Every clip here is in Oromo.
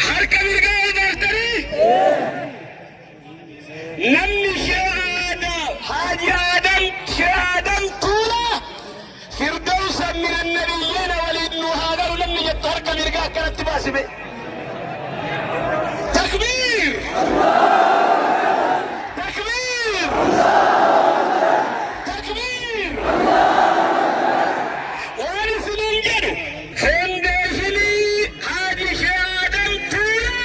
harka mirgaa ol baastanii namni Haaji Aadam Tuula Firdawsa minan nabiyyiina waliin nu haa galu namni jettu harka mirgaa akkanatti baasime. Takbiir! Takbiir! Takbiir! Waan isiniin jedhu foondeeshinii Haaji Aadam Tuula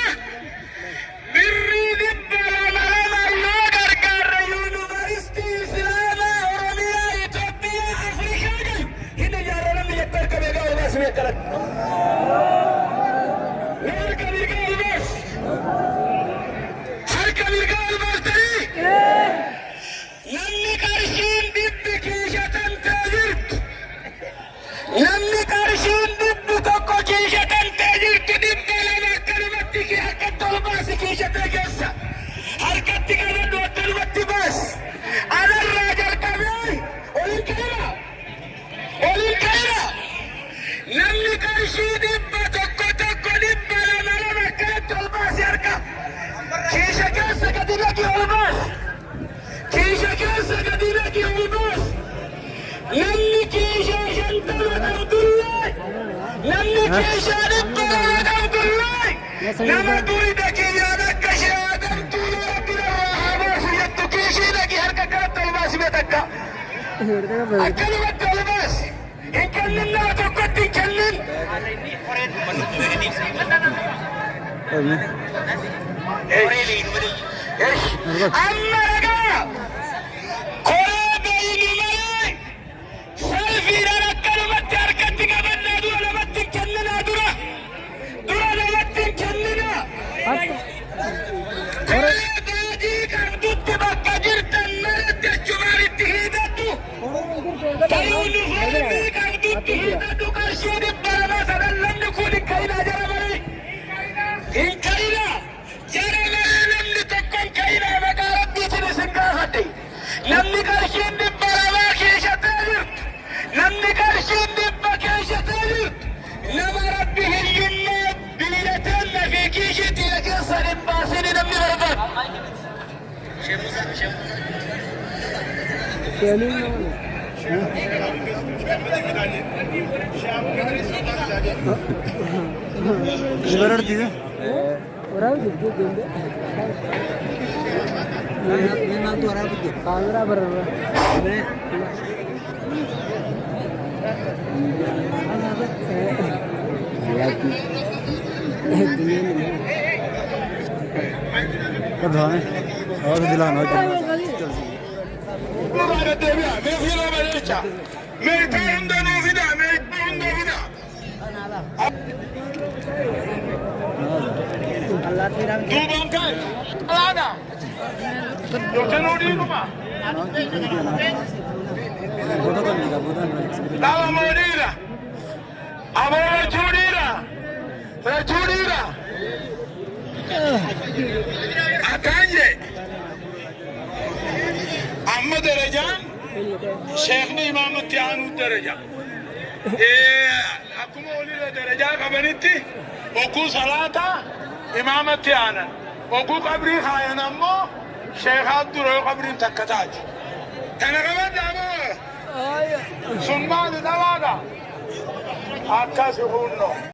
birrii 200 yoo gargaarra yuunivarsiitii Islaamaa Oromiyaa Itoophiyaa Afrikaa galu hin ijaarra namni jettu harka mirgaa ol baasime akkanatti. Namni qarshiin dhibbi tokko kiishatan ta'e jirtu 200 akkanumatti harkatti ol baasi kiishatee keessa harkatti qabadhu akkanumatti baasi anarraa jalqabee olin ka'ira namni qarshii 100 tokko 200 akkanatti ol baasi harka kiisha keessa gadi naqi ol baasi kiisha keessa gadi naqi ol baasi namni kiisha namni keeshaa dhibba Abdullahi nama duriidha kiyyaan akka Aadam Tuula rabbina haa baasu jettu kiishii dhaqi harka kanatti ol baasi beetakka akkanumatti ol baasi hin kennin nama tokkotti hin kennin amma ragaa koree beeynu malee salfiidhaan akkanumatti harkatti qabannaa dura namatti hin kenninaa dura namatti hin kenninaa koree baadii qabdutti bakka jirtan maratti achumaan itti hiidadhu ta'uun foonii qabdutti hiidadhu qarshii 200 sadan namni kun hin ka'inaa jara malee hin ka'inaa jara malee namni tokko hin ka'inaa maqaa rabbiitiin isin gaafadhe namni qarshiin 200 keeshatee jirtu namni qarshiin 100 keeshatee jirtu nama rabbi hiyyummaa biilateen lafii kiishiitii keessa dhibbaasini namni barbaadu. और दिलाना أما درجان شيخنا إمام التيانو درجة أكو مولي درجة قبنتي وكو صلاة إمام التيانا وكو قبري خاين أمو شيخ عبد الرحمن قبري تكتاج أنا قبل دابو ثم بعد دواغا أكاسي